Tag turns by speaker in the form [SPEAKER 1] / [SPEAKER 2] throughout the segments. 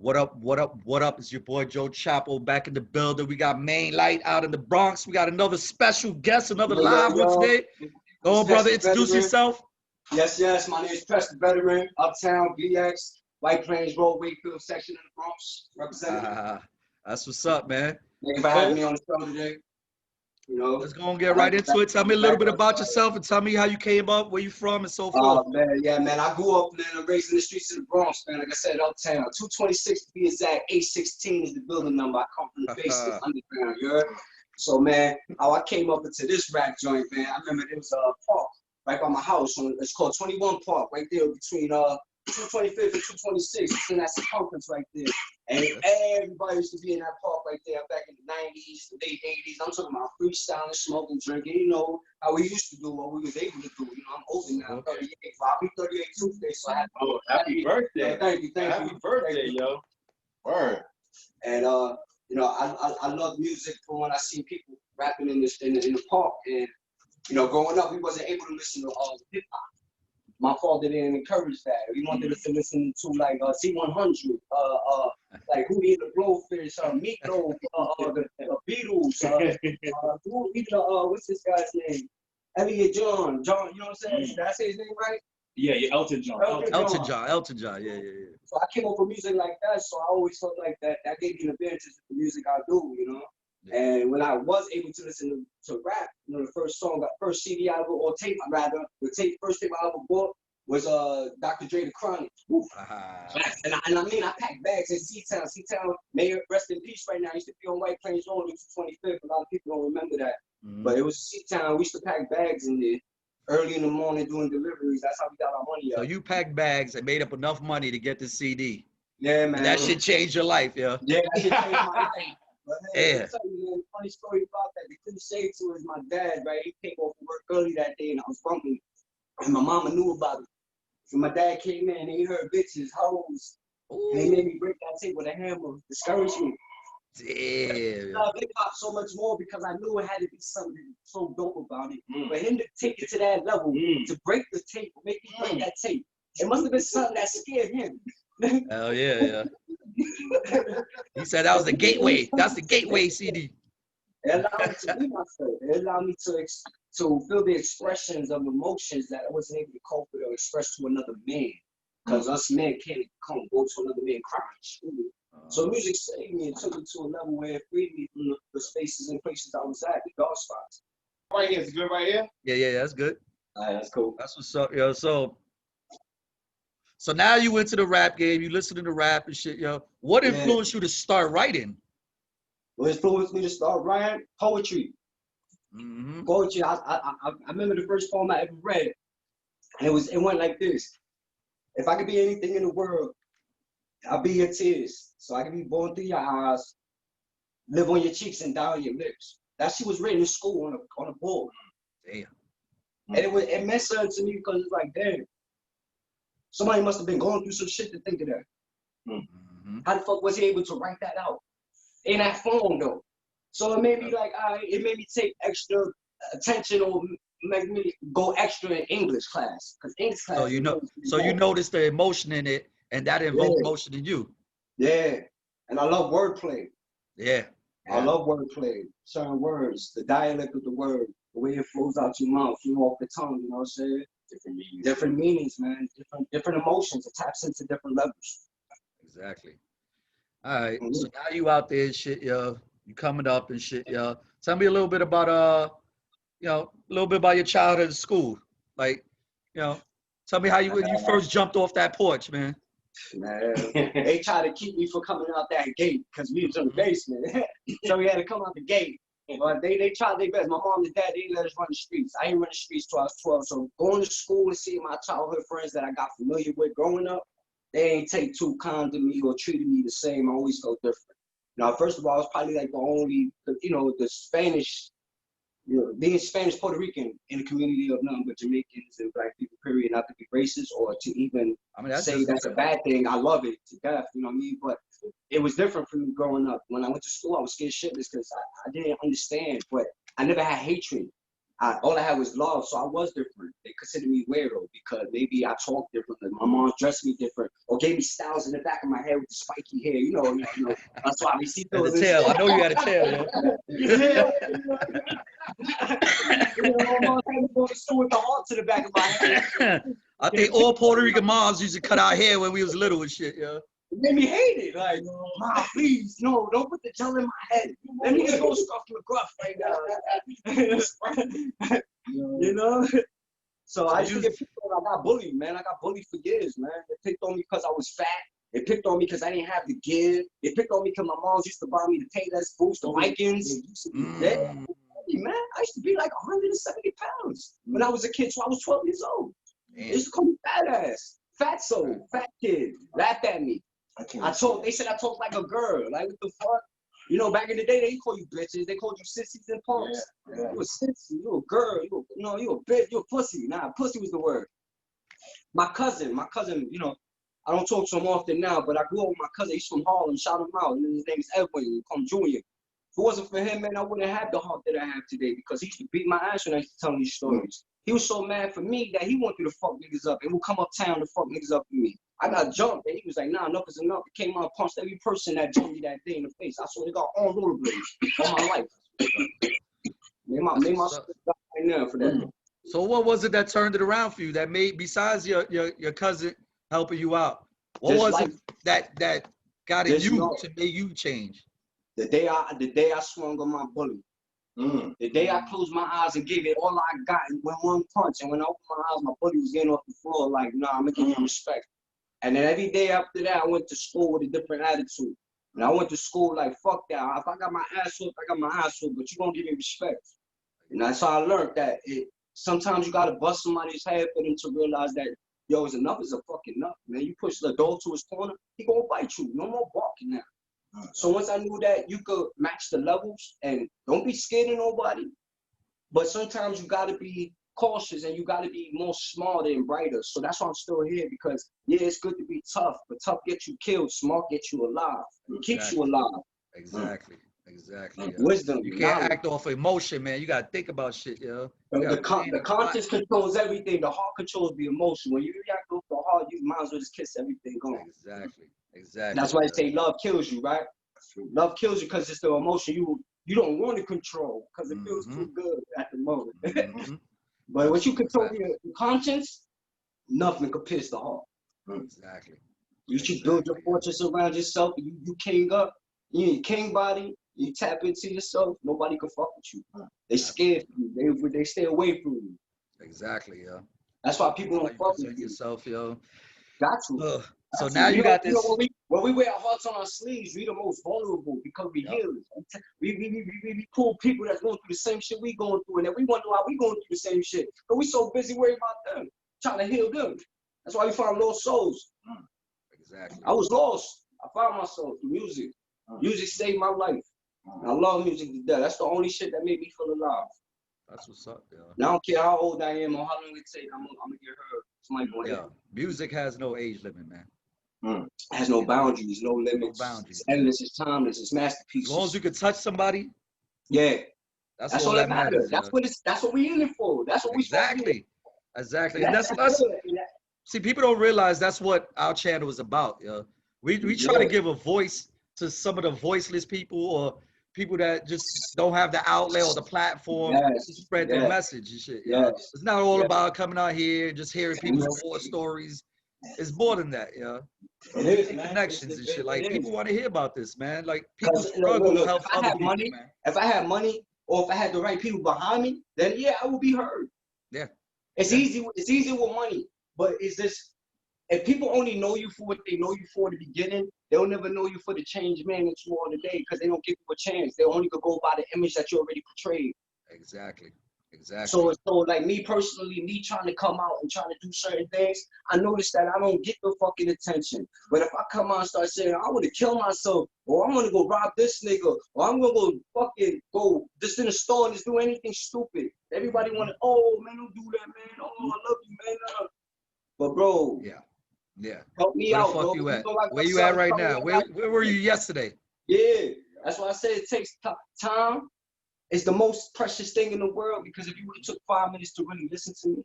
[SPEAKER 1] What up? What up? What up? It's your boy Joe Chapo back in the building. We got Main Light out in the Bronx. We got another special guest, another
[SPEAKER 2] Yo, yo,
[SPEAKER 1] live one
[SPEAKER 2] yo.
[SPEAKER 1] today. Go on,
[SPEAKER 2] It's
[SPEAKER 1] brother.
[SPEAKER 2] Pesh the
[SPEAKER 1] Introduce
[SPEAKER 2] Veteran.
[SPEAKER 1] yourself.
[SPEAKER 2] Yes. My name is Pesh the Veteran. Uptown, BX, White Plains Road, Wakefield section of the Bronx. Representing.
[SPEAKER 1] That's what's up, man.
[SPEAKER 2] Thank you for having me on the show today. You know,
[SPEAKER 1] Let's go and get right into it. Tell me a little bit about yourself and tell me how you came up, where you from, and so forth.
[SPEAKER 2] Man. I grew up, man. I'm raised in the streets of the Bronx, man. Like I said, Uptown. 226 to be exact. 816 is the building number. I come from the basement underground, you heard? So, man, how I came up into this rap joint, man, I remember there was a park right by my house. It's called 21 Park, right there between 225th and 226. It's in that circumference right there. And everybody used to be in that park right there back in the 90s, the late 80s. I'm talking about freestyling, smoking, drinking. You know how we used to do, what we was able to do. You know, I'm older now. I'm 38. Well, I'll be 38 Tuesday, so I have to.
[SPEAKER 3] Happy birthday.
[SPEAKER 2] Thank you.
[SPEAKER 3] Happy birthday, yo. Word.
[SPEAKER 2] And you know, I love music from when I see people rapping in the park. And you know, growing up, we wasn't able to listen to hip hop. My father didn't encourage that. He wanted us to listen to like C100, like Who Eat the Blowfish, Miko, the Beatles, who even what's this guy's name? Elliot John, you know what I'm saying? Did I say his name right?
[SPEAKER 3] Yeah, Elton John.
[SPEAKER 1] Elton John. Yeah.
[SPEAKER 2] So I came up with music like that, so I always felt like that gave me an advantage to the music I do, you know. Yeah. And when I was able to listen to rap, you know, the first CD I ever, or tape rather, first tape I ever bought was Dr. Dre the Chronic. And I mean, I packed bags in C-Town. C-Town, may it rest in peace right now. I used to be on White Plains Road, it was 25th. A lot of people don't remember that. But it was C-Town. We used to pack bags in there early in the morning doing deliveries. That's how we got our money up.
[SPEAKER 1] So you packed bags and made up enough money to get the CD.
[SPEAKER 2] Yeah, man.
[SPEAKER 1] And that shit changed your life, yeah.
[SPEAKER 2] Yeah, that shit changed my life. But hey,
[SPEAKER 1] yeah.
[SPEAKER 2] I'll tell you, man, funny story about that. The cliche to is my dad, right? He came off of work early that day and I was bumping. And my mama knew about it. So my dad came in and he heard bitches, hoes. Ooh. And he made me break that tape with a hammer, discouraged me.
[SPEAKER 1] Damn.
[SPEAKER 2] I love hip hop so much more because I knew it had to be something so dope about it. For him to take it to that level, to break the tape, make me break that tape, it must have been something that scared him.
[SPEAKER 1] Hell yeah. He said that was the gateway. That's the gateway CD.
[SPEAKER 2] It allowed me to be myself. It allowed me to feel the expressions of emotions that I wasn't able to cope with or express to another man. Because us men can't go to another man crying. So music saved me and took me to a level where it freed me from the spaces and places I was at, the dark spots.
[SPEAKER 3] Right here, is it good right here?
[SPEAKER 1] Yeah, that's good.
[SPEAKER 2] All right, that's cool.
[SPEAKER 1] That's what's up, yo. So now you went to the rap game, you listening to rap and shit, yo. What influenced you to start writing?
[SPEAKER 2] What influenced me to start writing? Poetry. Poetry. I remember the first poem I ever read, and it went like this: if I could be anything in the world, I'll be your tears. So I can be born through your eyes, live on your cheeks and die on your lips. That shit was written in school on a board.
[SPEAKER 1] Damn.
[SPEAKER 2] And it meant something to me because it's like, damn, somebody must have been going through some shit to think of that. How the fuck was he able to write that out in that form though? So it made me like, it made me take extra attention or make me go extra in English class. Because English class.
[SPEAKER 1] So you noticed the emotion in it, and that invoked emotion in you.
[SPEAKER 2] Yeah, and I love wordplay.
[SPEAKER 1] Yeah.
[SPEAKER 2] I love wordplay. Certain words, the dialect of the word, the way it flows out your mouth, off the tongue. You know what I'm saying? Different meanings, man. Different emotions. It taps into different levels.
[SPEAKER 1] Exactly. All right. So now you out there and shit, yo. You coming up and shit, yo. Tell me a little bit about a little bit about your childhood in school. Like, tell me how when you first jumped off that porch, man.
[SPEAKER 2] Man, they tried to keep me from coming out that gate because we was in the basement. So we had to come out the gate. But they tried their best. My mom and dad, they didn't let us run the streets. I didn't run the streets till I was 12. So going to school and seeing my childhood friends that I got familiar with growing up, they ain't take too kind to me or treated me the same. I always felt different. Now, first of all, I was probably like the only, the Spanish, being Spanish Puerto Rican in the community of nothing but Jamaicans and black people, period, not to be racist or to even say that's a bad thing. I love it to death, you know what I mean? But it was different for me growing up. When I went to school, I was scared shitless because I didn't understand, but I never had hatred. all I had was love, so I was different. They considered me weirdo because maybe I talked differently. My mom dressed me different or gave me styles in the back of my head with the spiky hair. You know that's why we see
[SPEAKER 1] the tail. I know you had a tail, yo.
[SPEAKER 2] Yeah. My mom had me go to school with the heart to the back of my head.
[SPEAKER 1] I think all Puerto Rican moms used to cut our hair when we was little and shit, yo.
[SPEAKER 2] It made me hate it. Like, Mom, please, no, don't put the gel in my head. Let me just go stuff McGruff right now. You know? So I used to get picked on. I got bullied, man. I got bullied for years, man. They picked on me because I was fat. They picked on me because I didn't have the give. They picked on me because my moms used to buy me the Taylor's boots, the Vikings. Yeah, man. I used to be like 170 pounds when I was a kid, so I was 12 years old. They used to call me fat ass, fatso, fat kid, laughed at me. They said I talked like a girl. Like, what the fuck? You know, back in the day, they didn't call you bitches. They called you sissies and punks. You a sissy, you a girl, you a bitch, you a pussy. Nah, pussy was the word. My cousin, you know, I don't talk to him often now, but I grew up with my cousin. He's from Harlem. Shout him out. His name is Edwin. He come Junior. If it wasn't for him, man, I wouldn't have the heart that I have today because he used to beat my ass when I used to tell these stories. He was so mad for me that he wanted to fuck niggas up and would come uptown to fuck niggas up for me. I got jumped and he was like, nah, enough is enough. He came out and punched every person that jumped me that day in the face. I swear to God, on rollerblades all my life. Made my sister die right now for that.
[SPEAKER 1] So what was it that turned it around for you that made, besides your cousin helping you out, what
[SPEAKER 2] Just
[SPEAKER 1] was
[SPEAKER 2] like,
[SPEAKER 1] it that got in you to make you change?
[SPEAKER 2] The day I swung on my bully. The day I closed my eyes and gave it all I got and went one punch. And when I opened my eyes, my buddy was getting off the floor like, nah, I'm gonna give you respect. And then every day after that, I went to school with a different attitude. And I went to school like, fuck that. If I got my ass whooped, I got my ass whooped, but you don't give me respect. And that's how I learned that sometimes you gotta bust somebody's head for them to realize that, yo, enough is a fucking enough, man. You push the dog to his corner, he gonna bite you. No more barking now. So once I knew that you could match the levels and don't be scared of nobody, but sometimes you gotta be cautious and you gotta be more smarter and brighter. So that's why I'm still here because yeah, it's good to be tough, but tough gets you killed, smart gets you alive. It keeps you alive.
[SPEAKER 1] Exactly.
[SPEAKER 2] Wisdom.
[SPEAKER 1] You can't act off emotion, man. You gotta think about shit, yo.
[SPEAKER 2] The conscience controls everything. The heart controls the emotion. When you react off the heart, you might as well just kiss everything going.
[SPEAKER 1] Exactly.
[SPEAKER 2] That's why they say love kills you, right? Love kills you because it's the emotion you don't want to control because it feels too good at the moment. But when you control your conscience, nothing can pierce the heart.
[SPEAKER 1] Exactly.
[SPEAKER 2] You should build your fortress around yourself. You king up. You in king body. You tap into yourself. Nobody can fuck with you. They scared from you. They stay away from you.
[SPEAKER 1] Exactly, yo.
[SPEAKER 2] That's why people don't fuck with
[SPEAKER 1] yourself, yo.
[SPEAKER 2] Got to.
[SPEAKER 1] So now you got this.
[SPEAKER 2] When we wear our hearts on our sleeves, we the most vulnerable because we healers. We pull people that's going through the same shit we going through, and then we wonder why we going through the same shit. But we so busy worrying about them, trying to heal them. That's why we find lost souls.
[SPEAKER 1] Exactly.
[SPEAKER 2] I was lost. I found myself through music. Music saved my life. I love music to death. That's the only shit that made me feel alive.
[SPEAKER 1] That's what's up, yo.
[SPEAKER 2] Now I don't care how old I am or how long it takes. I'm gonna get heard. Somebody going to
[SPEAKER 1] music has no age limit, man.
[SPEAKER 2] It has no boundaries, no limits. It's endless, it's timeless, it's masterpieces.
[SPEAKER 1] As long as you can touch somebody,
[SPEAKER 2] that's all that matters. That's what we in it for. That's what we
[SPEAKER 1] exactly. And that's see, people don't realize that's what our channel is about, yo. We try to give a voice to some of the voiceless people or people that just don't have the outlet or the platform to spread their message and shit. It's not all about coming out here and just hearing people's war stories. It's more than that,
[SPEAKER 2] It is,
[SPEAKER 1] connections and shit. Like people want to hear about this, man. Like people struggle to help other people, man.
[SPEAKER 2] If I had money or if I had the right people behind me, then I would be heard.
[SPEAKER 1] Yeah.
[SPEAKER 2] It's easy. It's easy with money, but it's this. If people only know you for what they know you for in the beginning, they'll never know you for the changed man that you are today because they don't give you a chance. They only could go by the image that you already portrayed.
[SPEAKER 1] Exactly.
[SPEAKER 2] So like me personally, me trying to come out and trying to do certain things, I noticed that I don't get the fucking attention. But if I come out and start saying, I want to kill myself, or I'm going to go rob this nigga, or I'm going to go just in the store and just do anything stupid. Everybody want to, oh, man, don't do that, man. Oh, I love you, man. But, bro.
[SPEAKER 1] Yeah.
[SPEAKER 2] Help me out, bro.
[SPEAKER 1] You at? Where you at right now? Where were you yesterday?
[SPEAKER 2] Yeah. That's why I say it takes time. it's the most precious thing in the world, because if you would have took 5 minutes to really listen to me,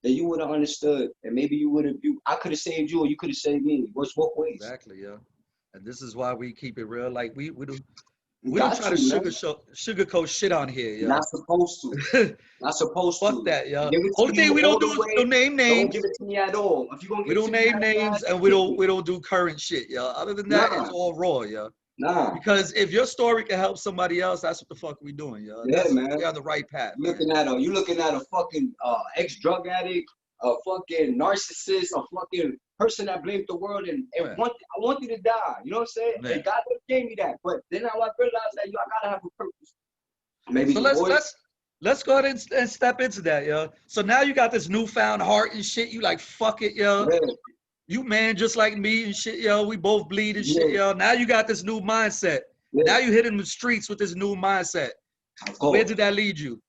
[SPEAKER 2] then you would have understood, and maybe you would have. I could have saved you, or you could have saved me. It works both ways.
[SPEAKER 1] Exactly, yeah. And this is why we keep it real. Like
[SPEAKER 2] You
[SPEAKER 1] we don't
[SPEAKER 2] got
[SPEAKER 1] try to
[SPEAKER 2] to, man.
[SPEAKER 1] sugarcoat shit on here, yo.
[SPEAKER 2] Not supposed to. Not supposed
[SPEAKER 1] Fuck
[SPEAKER 2] to.
[SPEAKER 1] that, yo.
[SPEAKER 2] Give it to
[SPEAKER 1] Only thing
[SPEAKER 2] you
[SPEAKER 1] we
[SPEAKER 2] all
[SPEAKER 1] don't do
[SPEAKER 2] the
[SPEAKER 1] is we
[SPEAKER 2] way.
[SPEAKER 1] don't name
[SPEAKER 2] Don't
[SPEAKER 1] names.
[SPEAKER 2] give it to me at all. If you're gonna
[SPEAKER 1] We
[SPEAKER 2] give it
[SPEAKER 1] don't
[SPEAKER 2] to me,
[SPEAKER 1] name names, and we don't do current shit, yo. Other than that, it's all raw, yo.
[SPEAKER 2] Nah.
[SPEAKER 1] Because if your story can help somebody else, that's what the fuck we doing, yo.
[SPEAKER 2] Yeah, man.
[SPEAKER 1] We're on the right path.
[SPEAKER 2] You looking at a fucking ex-drug addict, a fucking narcissist, a fucking person that blamed the world, and I want you to die. You know what I'm saying?
[SPEAKER 1] Yeah.
[SPEAKER 2] And God gave me that, but then I realized that I gotta have a purpose. Maybe
[SPEAKER 1] so let's go ahead and step into that, yo. So now you got this newfound heart and shit. You like, fuck it, yo.
[SPEAKER 2] Yeah.
[SPEAKER 1] You man just like me and shit, yo. We both bleed and shit, yo. Now you got this new mindset. Yeah. Now you hitting the streets with this new mindset. Where did that lead you?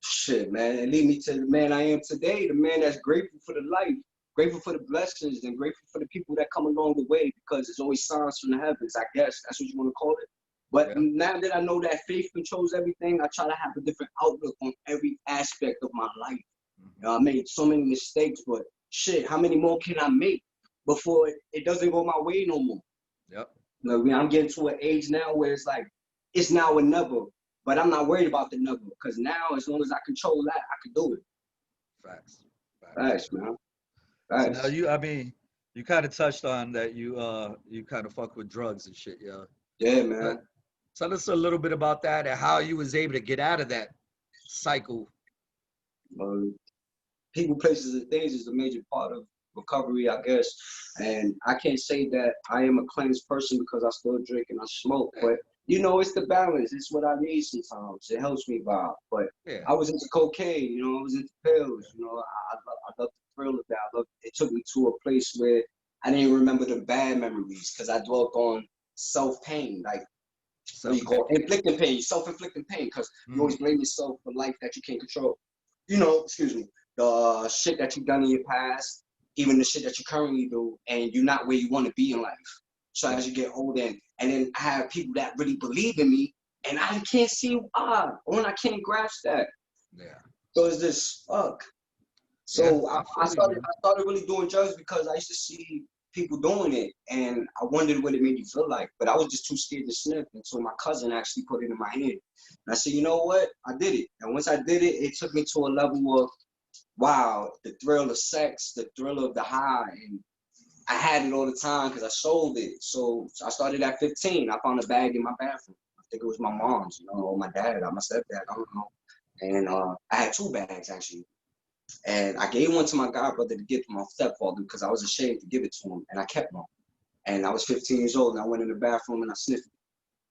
[SPEAKER 2] Shit, man. It lead me to the man I am today, the man that's grateful for the life, grateful for the blessings, and grateful for the people that come along the way, because there's always signs from the heavens, I guess. That's what you want to call it. But now that I know that faith controls everything, I try to have a different outlook on every aspect of my life. I made so many mistakes, but shit, how many more can I make before it doesn't go my way no more?
[SPEAKER 1] Yep.
[SPEAKER 2] You know, I'm getting to an age now where it's like, it's now or never. But I'm not worried about the never, because now, as long as I control that, I can do it. Facts, man. Facts.
[SPEAKER 1] So now you kind of touched on that you kind of fuck with drugs and shit, yo.
[SPEAKER 2] Yeah, man.
[SPEAKER 1] Tell us a little bit about that and how you was able to get out of that cycle.
[SPEAKER 2] People, places, and things is a major part of recovery, I guess. And I can't say that I am a cleansed person because I still drink and I smoke, but you know, it's the balance. It's what I need sometimes. It helps me vibe. But I was into cocaine, you know, I was into pills, you know. I love the thrill of that. It took me to a place where I didn't remember the bad memories, because I dwelt on self-pain, like what you call inflicting pain, self-inflicting pain, because you always blame yourself for life that you can't control. You know, the shit that you've done in your past, even the shit that you currently do, and you're not where you want to be in life. So as you get older, and then I have people that really believe in me, and I can't see why, or I can't grasp that.
[SPEAKER 1] Yeah.
[SPEAKER 2] So it's just fuck. So I started really doing drugs because I used to see people doing it, and I wondered what it made me feel like. But I was just too scared to sniff until my cousin actually put it in my hand. And I said, you know what? I did it. And once I did it, it took me to a level of, wow, the thrill of sex, the thrill of the high. And I had it all the time because I sold it. So I started at 15. I found a bag in my bathroom. I think it was my mom's, you know, or my dad, or my stepdad, I don't know. And I had 2 bags, actually. And I gave one to my godbrother to give to my stepfather because I was ashamed to give it to him. And I kept one. And I was 15 years old, and I went in the bathroom and I sniffed it.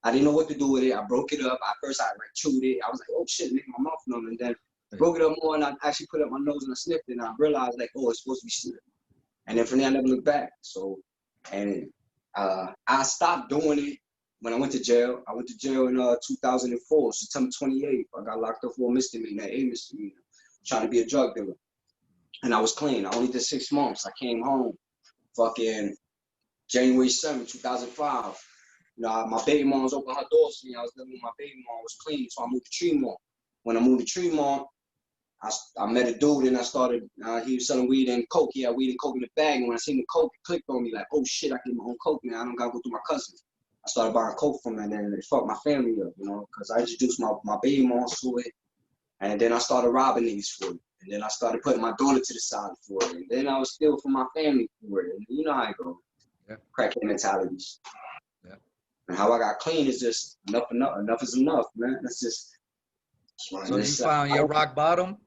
[SPEAKER 2] I didn't know what to do with it. I broke it up. At first, I chewed it. I was like, oh shit, making my mouth numb. And then broke it up more, and I actually put it up my nose and I sniffed it. And I realized, like, oh, it's supposed to be sniffed. And then from there, I never looked back. So, and I stopped doing it when I went to jail. I went to jail in 2004, September 28th. I got locked up for a misdemeanor, trying to be a drug dealer. And I was clean. I only did 6 months. I came home fucking January 7th, 2005. You know, my baby mom was opening her doors to me. I was living with my baby mom. I was clean, so I moved to Tremont. When I moved to Tremont, I met a dude, and I started, he was selling weed and coke. He had weed and coke in the bag, and when I seen the coke, it clicked on me like, oh shit, I get my own coke now. I don't gotta go through my cousins. I started buying coke from him, and then it fucked my family up, you know, because I introduced my baby mom to it, and then I started robbing niggas for it. And then I started putting my daughter to the side for it. And then I was stealing from my family for it. And you know how I go. Yeah. Crackhead mentalities. Yeah. And how I got clean is just enough is enough, man. That's just.
[SPEAKER 1] So you found your rock bottom?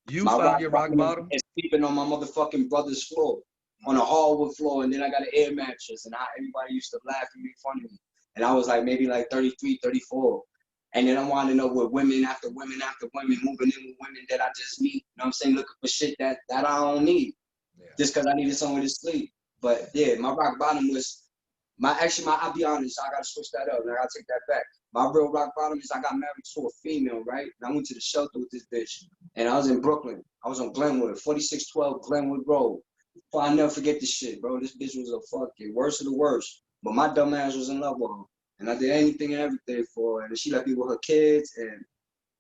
[SPEAKER 1] You found your rock bottom?
[SPEAKER 2] And sleeping on my motherfucking brother's floor, on a hardwood floor, and then I got an air mattress, and everybody used to laugh and make fun of me. And I was like maybe like 33, 34. And then I'm winding up with women after women after women, moving in with women that I just meet. You know what I'm saying? Looking for shit that I don't need. Yeah. Just because I needed somewhere to sleep. But yeah, my rock bottom was, I'll be honest, I got to switch that up, and I got to take that back. My real rock bottom is I got married to a female, right? And I went to the shelter with this bitch. And I was in Brooklyn. I was on Glenwood, 4612 Glenwood Road. I'll never forget this shit, bro. This bitch was a fucking worst of the worst. But my dumb ass was in love with her. And I did anything and everything for her. And she left me with her kids. And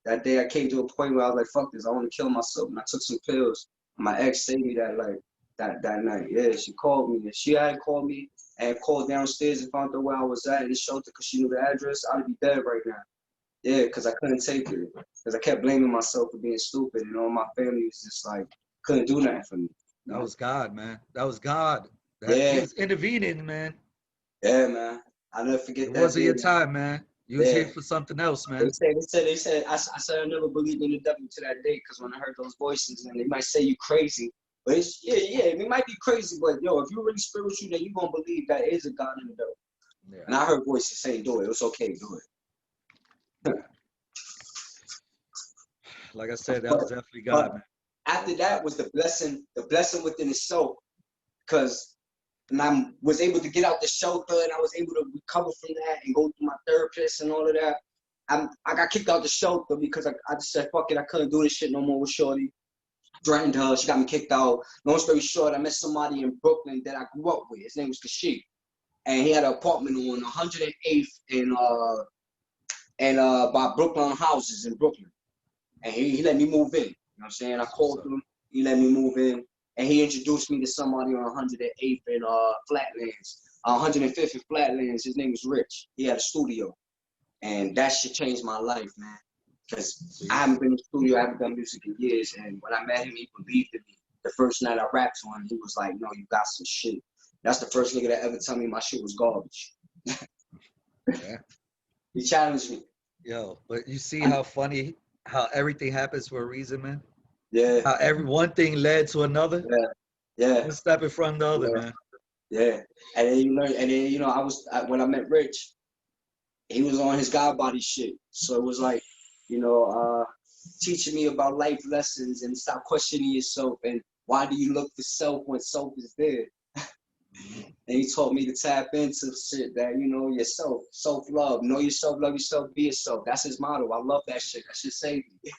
[SPEAKER 2] That day I came to a point where I was like, fuck this, I want to kill myself. And I took some pills. My ex saved me that night. Yeah, she called me. If she had called me and called downstairs and found out where I was at in the shelter because she knew the address, I'd be dead right now. Yeah, because I couldn't take it. Because I kept blaming myself for being stupid. And all my family was just like, couldn't do nothing for me.
[SPEAKER 1] That was God, man. That was God.
[SPEAKER 2] Yeah.
[SPEAKER 1] He was intervening, man.
[SPEAKER 2] Yeah, man. I'll never forget
[SPEAKER 1] It
[SPEAKER 2] that
[SPEAKER 1] wasn't
[SPEAKER 2] day,
[SPEAKER 1] your
[SPEAKER 2] man.
[SPEAKER 1] time, man. You was here for something else, man.
[SPEAKER 2] They said, I said I never believed in the devil to that day because when I heard those voices, and they might say you crazy, but it's, yeah, it might be crazy, but yo, if you're really spiritual, then you're going to believe that is a God in the devil. Yeah. And I heard voices saying, do it. It's okay, do it.
[SPEAKER 1] Like I said, that was definitely God, man.
[SPEAKER 2] After that was the blessing within itself, because and I was able to get out the shelter and I was able to recover from that and go through my therapist and all of that. I got kicked out the shelter because I just said, fuck it, I couldn't do this shit no more with Shorty. Threatened her, she got me kicked out. Long story short, I met somebody in Brooklyn that I grew up with. His name was Kashif. And he had an apartment on 108th by Brooklyn Houses in Brooklyn. And he let me move in. You know what I'm saying? I called him, he let me move in. And he introduced me to somebody on 108th and Flatlands, 105th and Flatlands. His name was Rich. He had a studio, and that shit changed my life, man. Because I haven't been in the studio, I haven't done music in years. And when I met him, he believed in me. The first night I rapped to him, he was like, "No, you got some shit." That's the first nigga that ever told me my shit was garbage.
[SPEAKER 1] Yeah.
[SPEAKER 2] He challenged me.
[SPEAKER 1] Yo, but you see how funny how everything happens for a reason, man.
[SPEAKER 2] Yeah.
[SPEAKER 1] How one thing led to another.
[SPEAKER 2] Yeah.
[SPEAKER 1] One step in front of the other, man.
[SPEAKER 2] Yeah. And then you know, when I met Rich, he was on his God body shit. So it was like, you know, teaching me about life lessons and stop questioning yourself and why do you look for self when self is there. And he taught me to tap into shit that, you know, yourself, self-love, know yourself, love yourself, be yourself. That's his motto. I love that shit. That shit saved me.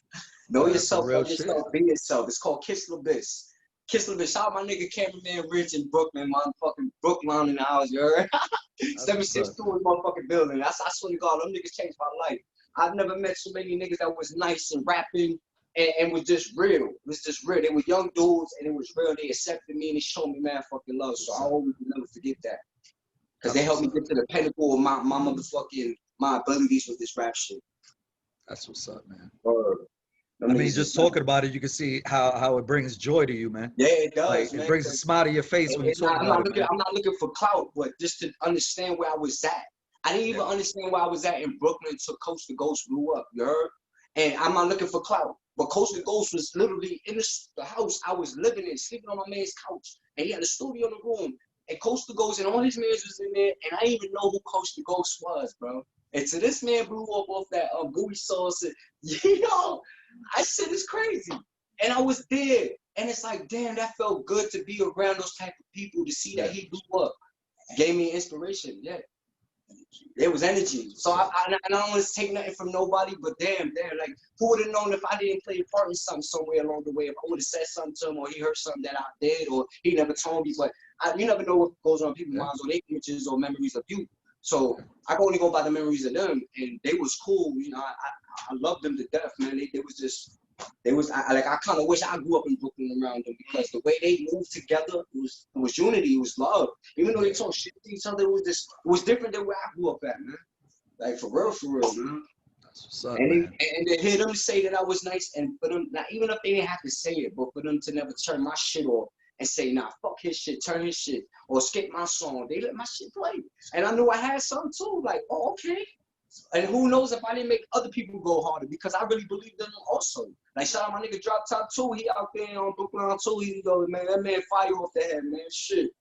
[SPEAKER 2] Know yourself, love yourself, be yourself. It's called Kiss La Bis. Kiss La Bis. Shout out my nigga cameraman Rich in Brooklyn, motherfucking Brooklyn in the house, you heard? 762 in motherfucking building. I swear to God, them niggas changed my life. I've never met so many niggas that was nice and rapping and was just real. It was just real. They were young dudes and it was real. They accepted me and they showed me mad fucking love. So I always will never forget that. Because they helped me get to the pinnacle of my motherfucking, my abilities with this rap shit.
[SPEAKER 1] That's what's up, man.
[SPEAKER 2] I
[SPEAKER 1] mean, just talking about it, you can see how it brings joy to you, man.
[SPEAKER 2] Yeah, it does,
[SPEAKER 1] like,
[SPEAKER 2] man.
[SPEAKER 1] It brings a smile to your face when you talk about it, man.
[SPEAKER 2] I'm not looking for clout, but just to understand where I was at. I didn't even understand where I was at in Brooklyn until Coast to Ghost blew up, you heard? And I'm not looking for clout. But Coast to Ghost was literally in the house I was living in, sleeping on my man's couch. And he had a studio in the room. And Coast to Ghost and all his mans was in there. And I didn't even know who Coast to Ghost was, bro. And so this man blew up off that gooey sauce. And, yo, I said it's crazy. And I was there. And it's like, damn, that felt good to be around those type of people to see that he blew up. Gave me inspiration, yeah. It was energy. So I don't want to take nothing from nobody, but damn, like, who would have known if I didn't play a part in something somewhere along the way? If I would have said something to him, or he heard something that I did, or he never told me. But you never know what goes on in people's minds, or their images or memories of you. So I can only go by the memories of them, and they was cool. You know, I loved them to death, man. I kind of wish I grew up in Brooklyn around them, because the way they moved together, it was unity, it was love. Even though they talk shit to each other, it was different than where I grew up at, man. Like for real, man.
[SPEAKER 1] That's what's up,
[SPEAKER 2] and
[SPEAKER 1] man.
[SPEAKER 2] To hear them say that I was nice, and for them, not even if they didn't have to say it, but for them to never turn my shit off and say, nah, fuck his shit, turn his shit, or skip my song. They let my shit play. And I knew I had some too, like, oh, okay. And who knows if I didn't make other people go harder, because I really believed in them also. Like, shout out my nigga Drop Top 2, he out there on Brooklyn too. He go, man, that man fire off the head, man, shit.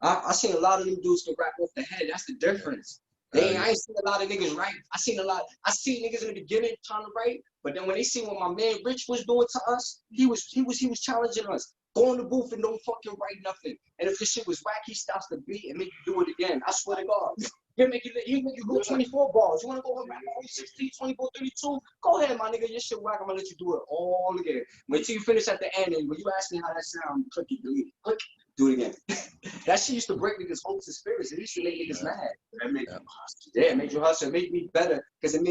[SPEAKER 2] I seen a lot of them dudes can rap off the head. That's the difference. I ain't seen a lot of niggas write. I seen niggas in the beginning trying to write, but then when they seen what my man Rich was doing to us, he was challenging us. Go in the booth and don't fucking write nothing. And if this shit was whack, he stops the beat and make you do it again. I swear to God. He'll make you go 24 bars. You wanna go rap 16, 24, 32? Go ahead, my nigga. Your shit whack. I'm gonna let you do it all again. Wait till you finish at the end, and when you ask me how that sound, click it, delete it. Click. Do it again. That shit used to break niggas' hopes and spirits. It used to make niggas mad. It made you hustle. Yeah, it made you hustle. It made me better because it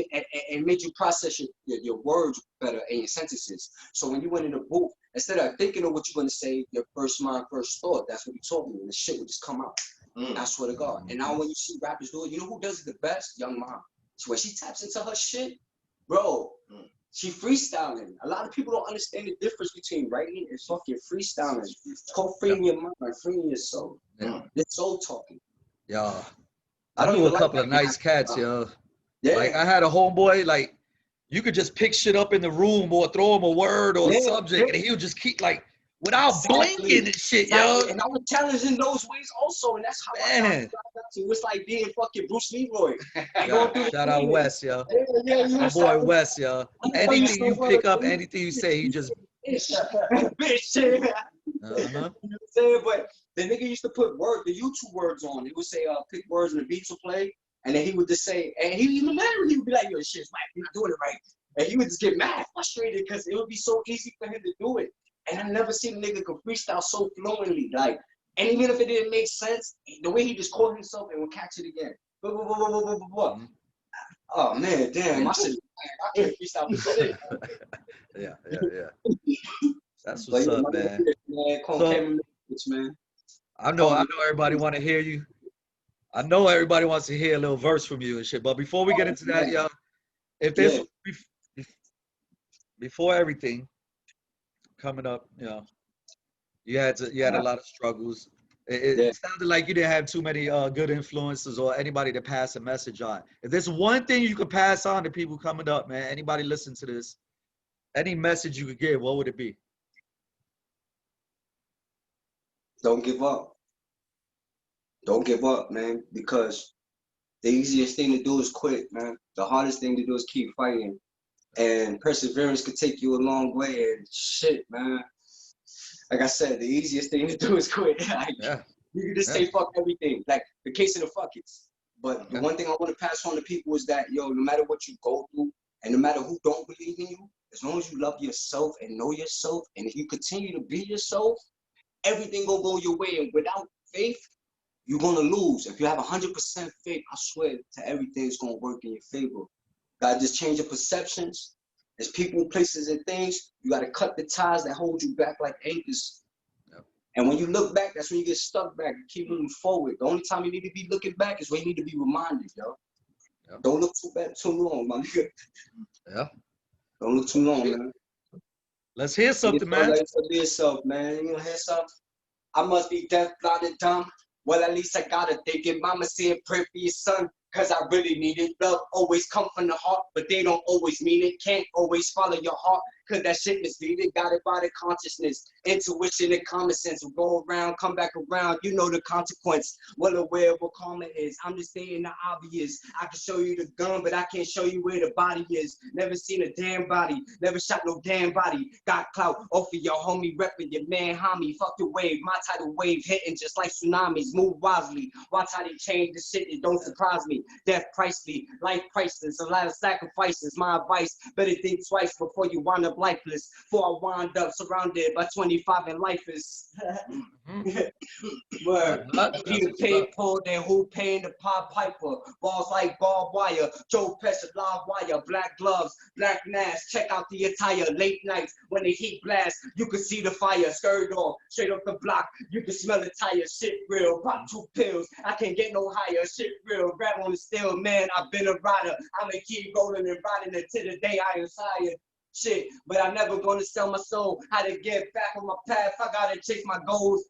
[SPEAKER 2] made you process your words better and your sentences. So when you went in the booth, instead of thinking of what you're going to say, your first mind, first thought, that's what he told me. And the shit would just come out. I swear to God. And now when you see rappers do it, you know who does it the best? Young Mom. So when she taps into her shit, bro, she freestyling. A lot of people don't understand the difference between writing and fucking freestyling. It's called freeing your mind, freeing your soul. It's soul talking.
[SPEAKER 1] Yeah.
[SPEAKER 2] I don't
[SPEAKER 1] knew
[SPEAKER 2] even
[SPEAKER 1] a couple
[SPEAKER 2] like
[SPEAKER 1] of nice cats, yo.
[SPEAKER 2] Yeah.
[SPEAKER 1] Like I had a homeboy, like you could just pick shit up in the room or throw him a word or a subject, and he would just keep like without blinking and shit, yo.
[SPEAKER 2] And I was challenging those ways also, and that's how I got to. It was like being fucking Bruce Leroy.
[SPEAKER 1] Shout out Wes, yo.
[SPEAKER 2] Yeah,
[SPEAKER 1] my boy Wes, yo. Anything you pick up, anything you say, he just
[SPEAKER 2] bitch. You know what I'm saying? But the nigga used to put the YouTube words on. He would say, pick words and the beats will play. And then he would just say, and he even mad when he would be like, yo, shit's whack, you're not doing it right. And he would just get mad, frustrated, because it would be so easy for him to do it. And I never seen a nigga could freestyle so fluently. Like, and even if it didn't make sense, the way he just caught himself and would catch it again. Oh man, damn, I said, I can't freestyle for shit.
[SPEAKER 1] Yeah. That's what's up, man.
[SPEAKER 2] Man.
[SPEAKER 1] I know everybody want to hear you. I know everybody wants to hear a little verse from you and shit. But before we get into that, yo, if there's before everything coming up, you know, you had a lot of struggles. It sounded like you didn't have too many good influences or anybody to pass a message on. If there's one thing you could pass on to people coming up, man, anybody listen to this, any message you could give, what would it be?
[SPEAKER 2] Don't give up. Don't give up, man, because the easiest thing to do is quit, man. The hardest thing to do is keep fighting. And perseverance could take you a long way. And shit, man. Like I said, the easiest thing to do is quit. Like, you can just say fuck everything. Like the case of the fuckers. But the one thing I want to pass on to people is that, yo, no matter what you go through, and no matter who don't believe in you, as long as you love yourself and know yourself, and if you continue to be yourself, everything will go your way. And without faith, you're gonna lose. If you have 100% faith, I swear to everything's gonna work in your favor. Gotta just change your perceptions. There's people, places, and things. You gotta cut the ties that hold you back like anchors. And when you look back, that's when you get stuck back. You keep moving forward. The only time you need to be looking back is when you need to be reminded, yo. Don't look too long, my nigga. Don't look too long, man.
[SPEAKER 1] Let's hear something, man.
[SPEAKER 2] Let's hear yourself, man. You wanna hear something? I must be deaf, blind, and dumb. Well, at least I gotta think it. Mama said, pray for your son, cause I really need it. Love always come from the heart, but they don't always mean it. Can't always follow your heart, cause that shit misleading. Got it by the consciousness, intuition, and common sense. Will go around, come back around. You know the consequence. Well aware of what karma is. I'm just saying the obvious. I can show you the gun, but I can't show you where the body is. Never seen a damn body. Never shot no damn body. Got clout off of your homie, repping your man, homie. Fuck the wave. My tidal wave hitting just like tsunamis. Move wisely. Watch how they change the shit. It don't surprise me. Death pricely, life priceless, a lot of sacrifices. My advice, better think twice before you wind up lifeless. Before I wind up surrounded by 25 and lifers. Word. Peter paid pulled and who paying the Pied Piper? Balls like barbed wire. Joe Pesh live wire. Black gloves, black mask. Check out the attire. Late nights when the heat blast, you can see the fire. Skirt off, straight off the block. You can smell the tire. Shit real. Pop 2 pills. I can't get no higher. Shit real. Rap on the still, man. I've been a rider. I'ma keep rolling and riding until the day I am tired. Shit, but I'm never gonna sell my soul. How to get back on my path? I gotta chase my goals.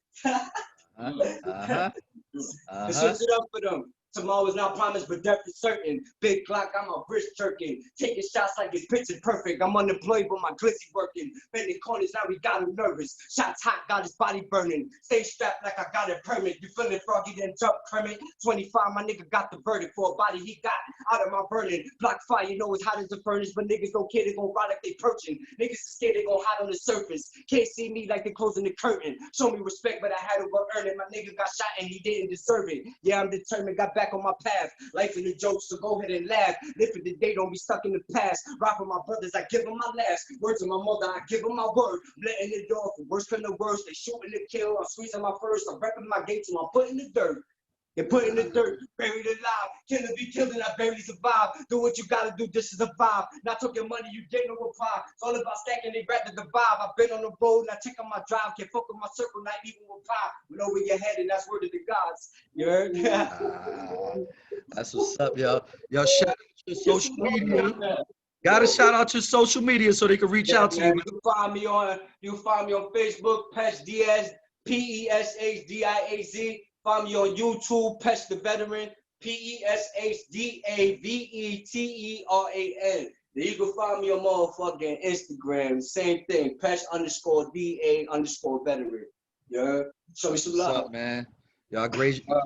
[SPEAKER 2] Switch it up for them. Tomorrow is not promised, but death is certain. Big Glock, I'm a wrist jerking. Taking shots like it's picture perfect. I'm unemployed, but my glizzy working. Bending corners, now we got him nervous. Shots hot, got his body burning. Stay strapped like I got a permit. You feeling froggy, then jump Kermit. 25, my nigga got the verdict for a body he got out of my burning. Block fire, you know it's hot as a furnace, but niggas don't care, they gon' ride like they perching. Niggas is scared, they gon' hide on the surface. Can't see me like they closing the curtain. Show me respect, but I had to go earn it. My nigga got shot and he didn't deserve it. Yeah, I'm determined, got back on my path. Life in the jokes, so go ahead and laugh. Live for the day, don't be stuck in the past. Rock with my brothers, I give them my last. Words to my mother, I give them my word. I'm letting it off, the worst come to worst. They shooting to kill, I'm squeezing my first. I'm repping my gates, and I'm putting the dirt. They put in the dirt, buried alive. Kill or be killed and I barely survive. Do what you gotta do just to survive. Not talking money, you get no reply. It's all about stacking, they rather divide. I've been on the road, now check on my drive. Can't fuck with my circle, not even with pie. We know where you're headed, that's word of the gods. You heard?
[SPEAKER 1] That's what's up, yo. Yo, shout out your social media. Gotta shout out your social media so they can reach out to you.
[SPEAKER 2] You can find me on Facebook, Pesh Diaz, PESHDIAZ. Find me on YouTube, Pesh the Veteran, PESHDAVETERAN. Then you can find me on motherfucking Instagram, same thing, Pesh_DA_veteran. Yeah, show me some love.
[SPEAKER 1] What's up, man? Y'all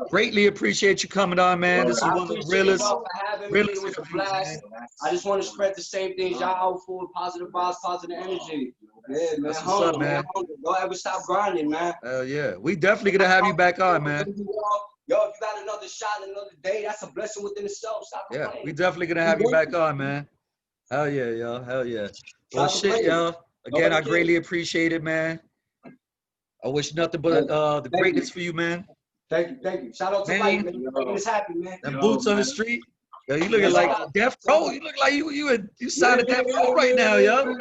[SPEAKER 1] greatly appreciate you coming on, man. This is one of the realest.
[SPEAKER 2] It was a blast. I just want to spread the same things y'all out for, positive vibes, positive energy. Yeah, man.
[SPEAKER 1] That's what's up, man.
[SPEAKER 2] Don't ever stop grinding, man.
[SPEAKER 1] Hell yeah. We definitely gonna have you back on, man.
[SPEAKER 2] Yo, if you got another shot, another day, that's a blessing within itself. Stop
[SPEAKER 1] Yeah,
[SPEAKER 2] complaining.
[SPEAKER 1] we definitely gonna have you back on, man. Hell yeah, yo. Hell yeah. Well, shit, yo. Again, I greatly appreciate it, man. I wish nothing but the greatness for you, man.
[SPEAKER 2] Thank you. Shout out to life, man. Making us happy, man.
[SPEAKER 1] Them boots on the street. Yo, you looking like Death Row. You look like you signed a Death Row right now, yo.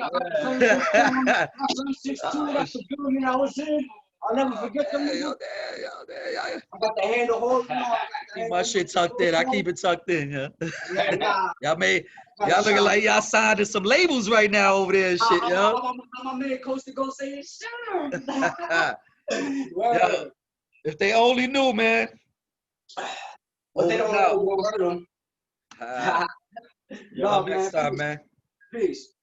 [SPEAKER 2] I'll never forget them.
[SPEAKER 1] I
[SPEAKER 2] got the handle hold.
[SPEAKER 1] keep my shit tucked in. I keep it tucked in, yeah. Y'all looking like y'all signed to some labels right now over there and shit, yo.
[SPEAKER 2] My man Coast to go saying, sure.
[SPEAKER 1] Yo, if they only knew, man.
[SPEAKER 2] But they don't know.
[SPEAKER 1] Y'all next time, man.
[SPEAKER 2] Peace.